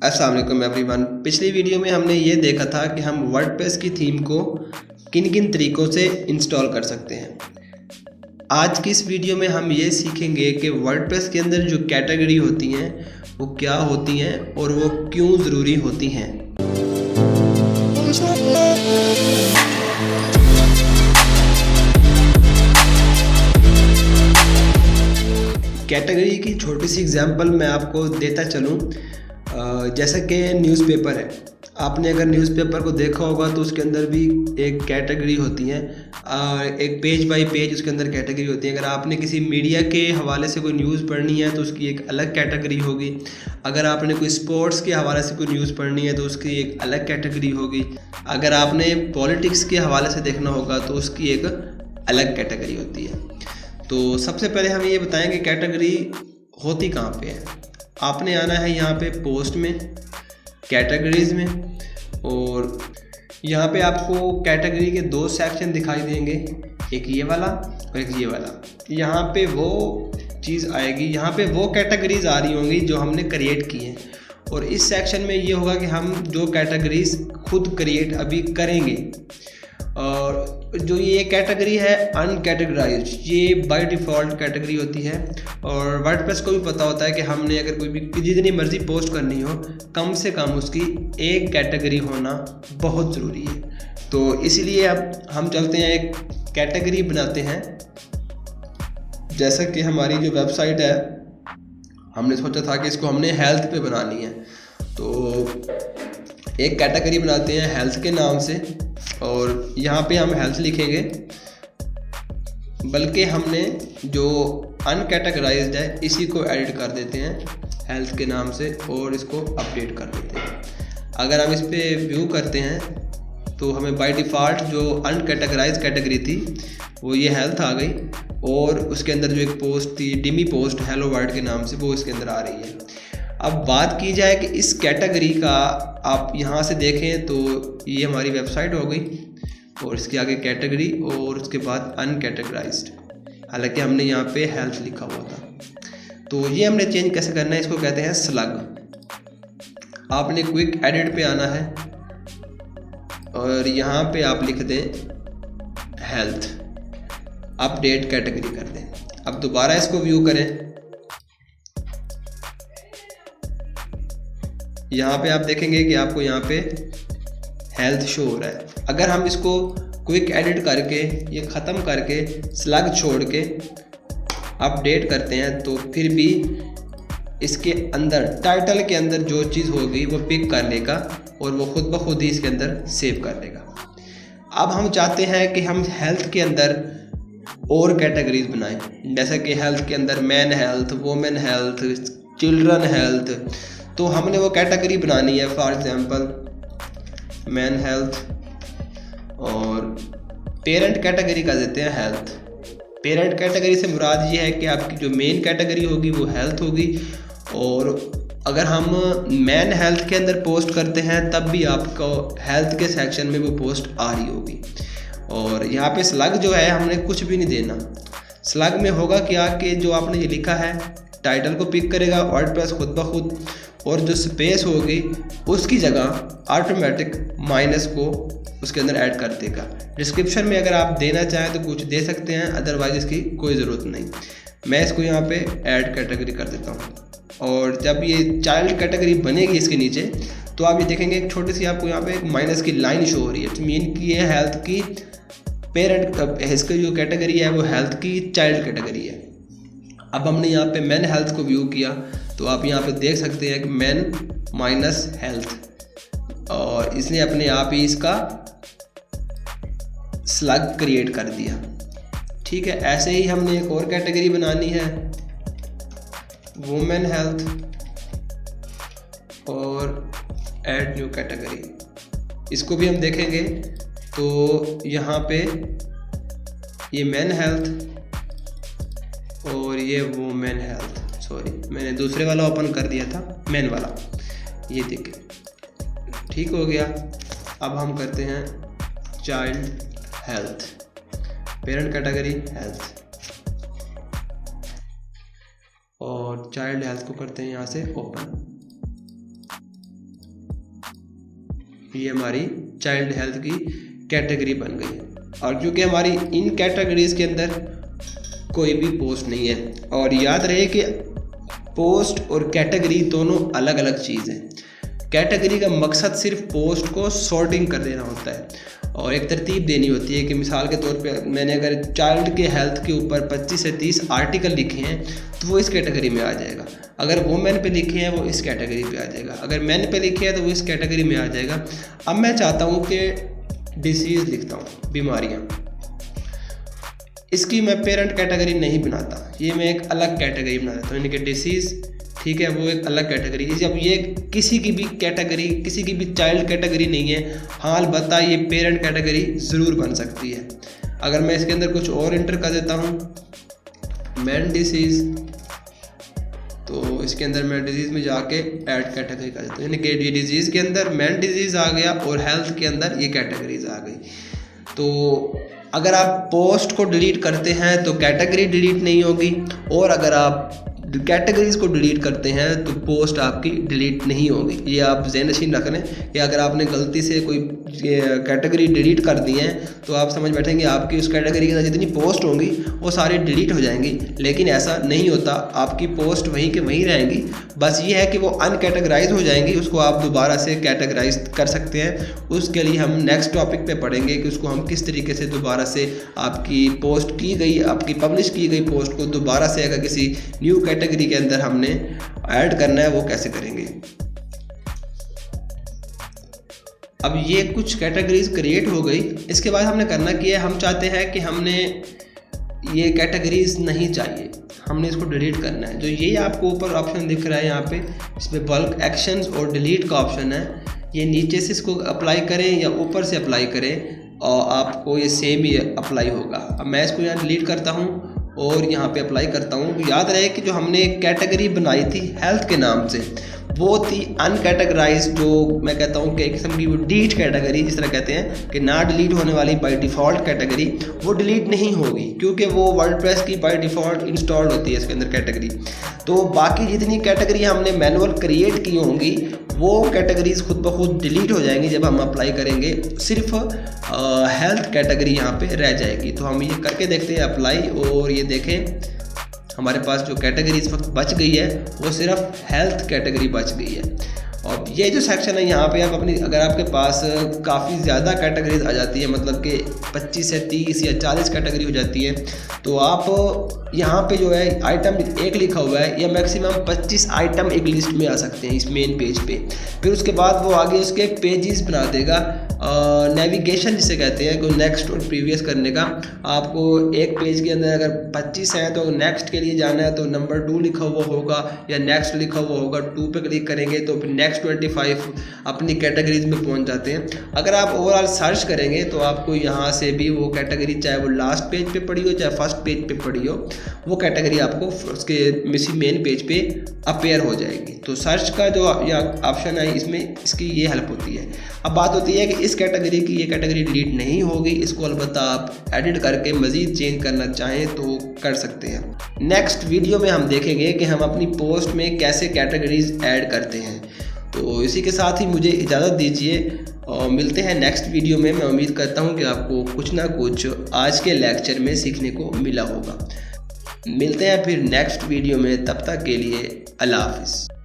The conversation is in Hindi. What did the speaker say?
अस्सलाम वालेकुम एवरीवन। पिछली वीडियो में हमने ये देखा था कि हम वर्डप्रेस की थीम को किन किन तरीक़ों से इंस्टॉल कर सकते हैं। आज की इस वीडियो में हम ये सीखेंगे कि वर्डप्रेस के अंदर जो कैटेगरी होती हैं वो क्या होती हैं और वो क्यों ज़रूरी होती हैं। कैटेगरी की छोटी सी एग्जांपल मैं आपको देता चलूँ। जैसे कि न्यूज़पेपर है, आपने अगर न्यूज़पेपर को देखा होगा तो उसके अंदर भी एक कैटेगरी होती है, एक पेज बाय पेज उसके अंदर कैटेगरी होती है। अगर आपने किसी मीडिया के हवाले से कोई न्यूज़ पढ़नी है तो उसकी एक अलग कैटेगरी होगी। अगर आपने कोई स्पोर्ट्स के हवाले से कोई न्यूज़ पढ़नी है तो उसकी एक अलग कैटेगरी होगी। अगर आपने पॉलिटिक्स के हवाले से देखना होगा तो उसकी एक अलग कैटेगरी होती है। तो सबसे पहले हम ये बताएं कि कैटेगरी होती कहाँ पे है। आपने आना है यहाँ पे पोस्ट में, कैटेगरीज़ में, और यहाँ पे आपको कैटेगरी के दो सेक्शन दिखाई देंगे, एक ये वाला और एक ये वाला। यहाँ पे वो चीज़ आएगी, यहाँ पे वो कैटेगरीज़ आ रही होंगी जो हमने क्रिएट की हैं, और इस सेक्शन में ये होगा कि हम जो कैटेगरीज़ खुद क्रिएट अभी करेंगे। और जो ये कैटेगरी है अनकैटेगराइज्ड, ये बाय डिफ़ॉल्ट कैटेगरी होती है। और वर्डप्रेस को भी पता होता है कि हमने अगर कोई भी जितनी मर्ज़ी पोस्ट करनी हो, कम से कम उसकी एक कैटेगरी होना बहुत ज़रूरी है। तो इसलिए अब हम चलते हैं, एक कैटेगरी बनाते हैं। जैसा कि हमारी जो वेबसाइट है, हमने सोचा था कि इसको हमने हेल्थ पे बनानी है, तो एक कैटेगरी बनाते हैं हेल्थ के नाम से, और यहाँ पे हम हेल्थ लिखेंगे। बल्कि हमने जो अनकैटेगराइज्ड है इसी को एडिट कर देते हैं हेल्थ के नाम से और इसको अपडेट कर देते हैं। अगर हम इस पर व्यू करते हैं तो हमें बाय डिफ़ॉल्ट जो अनकैटेगराइज्ड कैटेगरी थी वो ये हेल्थ आ गई, और उसके अंदर जो एक पोस्ट थी डिमी पोस्ट हेलो वर्ल्ड के नाम से, वो इसके अंदर आ रही है। अब बात की जाए कि इस कैटेगरी का, आप यहाँ से देखें तो ये हमारी वेबसाइट हो गई, और इसके आगे कैटेगरी और उसके बाद अनकैटेगराइज्ड, हालांकि हमने यहाँ पे हेल्थ लिखा हुआ था। तो ये हमने चेंज कैसे करना है, इसको कहते हैं स्लग। आपने क्विक एडिट पे आना है और यहाँ पे आप लिख दें हेल्थ, अपडेट कैटेगरी कर दें। अब दोबारा इसको व्यू करें, यहाँ पे आप देखेंगे कि आपको यहाँ पे हेल्थ शो हो रहा है। अगर हम इसको क्विक एडिट करके ये ख़त्म करके स्लग छोड़ के अपडेट करते हैं तो फिर भी इसके अंदर टाइटल के अंदर जो चीज़ होगी वो पिक कर लेगा और वो खुद ब खुद ही इसके अंदर सेव कर लेगा। अब हम चाहते हैं कि हम हेल्थ के अंदर और कैटेगरीज बनाएं, जैसे कि हेल्थ के अंदर man health, women health, children health. तो हमने वो कैटेगरी बनानी है, फॉर एग्जांपल मैन हेल्थ, और पेरेंट कैटेगरी का देते हैं हेल्थ। पेरेंट कैटेगरी से मुराद ये है कि आपकी जो मेन कैटेगरी होगी वो हेल्थ होगी, और अगर हम मैन हेल्थ के अंदर पोस्ट करते हैं तब भी आपको हेल्थ के सेक्शन में वो पोस्ट आ रही होगी। और यहाँ पे स्लग जो है हमने कुछ भी नहीं देना। स्लग में होगा क्या कि जो आपने ये लिखा है टाइटल को पिक करेगा वर्डप्रेस खुद ब खुद, और जो स्पेस होगी उसकी जगह ऑटोमेटिक माइनस को उसके अंदर ऐड कर देगा। डिस्क्रिप्शन में अगर आप देना चाहें तो कुछ दे सकते हैं, अदरवाइज इसकी कोई ज़रूरत नहीं। मैं इसको यहाँ पे ऐड कैटेगरी कर देता हूँ, और जब ये चाइल्ड कैटेगरी बनेगी इसके नीचे तो आप ये देखेंगे एक छोटी सी आपको यहाँ पे एक माइनस की लाइन शो हो रही है। मीन की ये हेल्थ की पेरेंट, इसकी जो कैटेगरी है वो हेल्थ की चाइल्ड कैटेगरी है। अब हमने यहाँ पे मैन हेल्थ को व्यू किया तो आप यहाँ पे देख सकते हैं कि मैन माइनस हेल्थ, और इसने अपने आप ही इसका स्लग क्रिएट कर दिया। ठीक है, ऐसे ही हमने एक और कैटेगरी बनानी है वुमेन हेल्थ, और ऐड न्यू कैटेगरी। इसको भी हम देखेंगे तो यहाँ पे ये मैन हेल्थ और ये वुमेन हेल्थ, सॉरी मैंने दूसरे वाला ओपन कर दिया था, मैन वाला, ये देखिए ठीक हो गया। अब हम करते हैं child health, parent category health, और चाइल्ड हेल्थ को करते हैं यहाँ से ओपन। ये हमारी चाइल्ड हेल्थ की कैटेगरी बन गई। और क्योंकि हमारी इन कैटेगरीज के अंदर कोई भी पोस्ट नहीं है, और याद रहे कि पोस्ट और कैटेगरी दोनों अलग अलग चीज़ हैं। कैटेगरी का मकसद सिर्फ पोस्ट को सॉर्टिंग कर देना होता है और एक तरतीब देनी होती है कि मिसाल के तौर पे मैंने अगर चाइल्ड के हेल्थ के ऊपर 25 से 30 आर्टिकल लिखे हैं तो वो इस कैटेगरी में आ जाएगा। अगर वुमेन पे लिखे हैं वो इस कैटेगरी पे आ जाएगा। अगर मैन पे लिखे हैं तो वो इस कैटेगरी में आ जाएगा। अब मैं चाहता हूँ कि डिसीज़ लिखता हूँ, बीमारियाँ, इसकी मैं पेरेंट कैटेगरी नहीं बनाता, ये मैं एक अलग कैटेगरी बना देता हूँ, यानी कि डिसीज़, ठीक है, वो एक अलग कैटेगरी। जब ये किसी की भी कैटेगरी, किसी की भी चाइल्ड कैटेगरी नहीं है, हाँ अलबत्ता ये पेरेंट कैटेगरी ज़रूर बन सकती है। अगर मैं इसके अंदर कुछ और इंटर कर देता हूँ, मैन डिसीज़, तो इसके अंदर मैं डिजीज़ में जाके ऐड कैटेगरी कर देता हूँ, यानी कि ये डिजीज़ के अंदर मैन डिजीज़ आ गया और हेल्थ के अंदर ये कैटेगरीज आ गई। तो अगर आप पोस्ट को डिलीट करते हैं तो कैटेगरी डिलीट नहीं होगी, और अगर आप कैटेगरीज को डिलीट करते हैं तो पोस्ट आपकी डिलीट नहीं होगी। ये आप ज़हन नशीन रख लें कि अगर आपने गलती से कोई कैटेगरी डिलीट कर दी है तो आप समझ बैठेंगे आपकी उस कैटेगरी के अंदर जितनी पोस्ट होंगी वो सारी डिलीट हो जाएंगी, लेकिन ऐसा नहीं होता। आपकी पोस्ट वहीं के वहीं रहेंगी, बस ये है कि वो अनकैटेगराइज हो जाएंगी, उसको आप दोबारा से कैटेगराइज कर सकते हैं। उसके लिए हम नेक्स्ट टॉपिक पे पढ़ेंगे कि उसको हम किस तरीके से दोबारा से आपकी पोस्ट की गई, आपकी पब्लिश की गई पोस्ट को दोबारा से अगर किसी न्यू कैटेगरी के अंदर हमने ऐड करना है वो कैसे करेंगे। अब ये कुछ कैटेगरीज क्रिएट हो गई। इसके बाद हमने करना क्या है, हम चाहते हैं कि हमने ये कैटेगरीज नहीं चाहिए, हमने इसको डिलीट करना है। जो ये आपको ऊपर ऑप्शन दिख रहा है यहाँ पे, इसमें बल्क एक्शंस और डिलीट का ऑप्शन है। ये नीचे से इसको अप्लाई करें या ऊपर से अप्लाई करें और आपको ये सेम ही अप्लाई होगा। अब मैं इसको यहाँ डिलीट करता हूँ और यहाँ पे अप्लाई करता हूँ। याद रहे कि जो हमने एक कैटेगरी बनाई थी हेल्थ के नाम से, वो थी अनकैटेगराइज, जो मैं कहता हूँ कि एक किस्म की वो डिलीट कैटेगरी, जिस तरह कहते हैं कि ना डिलीट होने वाली बाय डिफ़ॉल्ट कैटेगरी, वो डिलीट नहीं होगी क्योंकि वो वर्डप्रेस की बाय डिफ़ॉल्ट इंस्टॉल्ड होती है इसके अंदर कैटेगरी। तो बाकी जितनी कैटेगरी हमने मैनुअल क्रिएट की होंगी वो कैटेगरीज खुद ब खुद डिलीट हो जाएंगी जब हम अप्लाई करेंगे। सिर्फ हेल्थ कैटेगरी यहाँ पे रह जाएगी। तो हम ये करके देखते हैं अप्लाई, और ये देखें हमारे पास जो कैटेगरी इस वक्त बच गई है वो सिर्फ हेल्थ कैटेगरी बच गई है। और ये जो सेक्शन है यहाँ पे आप अपनी, अगर आपके पास काफ़ी ज़्यादा कैटेगरीज आ जाती है, मतलब कि 25 से 30 या 40 कैटेगरी हो जाती है, तो आप यहाँ पे जो है आइटम एक लिखा हुआ है, या मैक्सिमम 25 आइटम एक लिस्ट में आ सकते हैं इस मेन पेज पे। फिर उसके बाद वो आगे उसके पेजेस बना देगा, नेविगेशन जिसे कहते हैं, कोई नेक्स्ट और प्रीवियस करने का। आपको एक पेज के अंदर अगर 25 हैं तो नेक्स्ट के लिए जाना है तो नंबर 2 लिखा हुआ होगा या नेक्स्ट लिखा हुआ होगा, 2 पे क्लिक करेंगे तो फिर नेक्स्ट 25 अपनी कैटेगरीज में पहुंच जाते हैं। अगर आप ओवरऑल सर्च करेंगे तो आपको यहाँ से भी वो कैटेगरी, चाहे वो लास्ट पेज पे पड़ी हो चाहे फर्स्ट पेज पे पड़ी हो, वो कैटेगरी आपको उसके मिसी मेन पेज पे अपेयर हो जाएगी। तो सर्च का जो ऑप्शन है इसमें इसकी ये हेल्प होती है। अब बात होती है कि इस कैटेगरी की ये कैटेगरी डिलीट नहीं होगी, इसको अलबत्ता आप एडिट करके मज़ीद चेंज करना चाहें तो कर सकते हैं। नेक्स्ट वीडियो में हम देखेंगे कि हम अपनी पोस्ट में कैसे कैटेगरीज ऐड करते हैं। तो इसी के साथ ही मुझे इजाज़त दीजिए और मिलते हैं नेक्स्ट वीडियो में। मैं उम्मीद करता हूँ कि आपको कुछ ना कुछ आज के लेक्चर में सीखने को मिला होगा। मिलते हैं फिर नेक्स्ट वीडियो में, तब तक के लिए अल्लाह हाफिज़।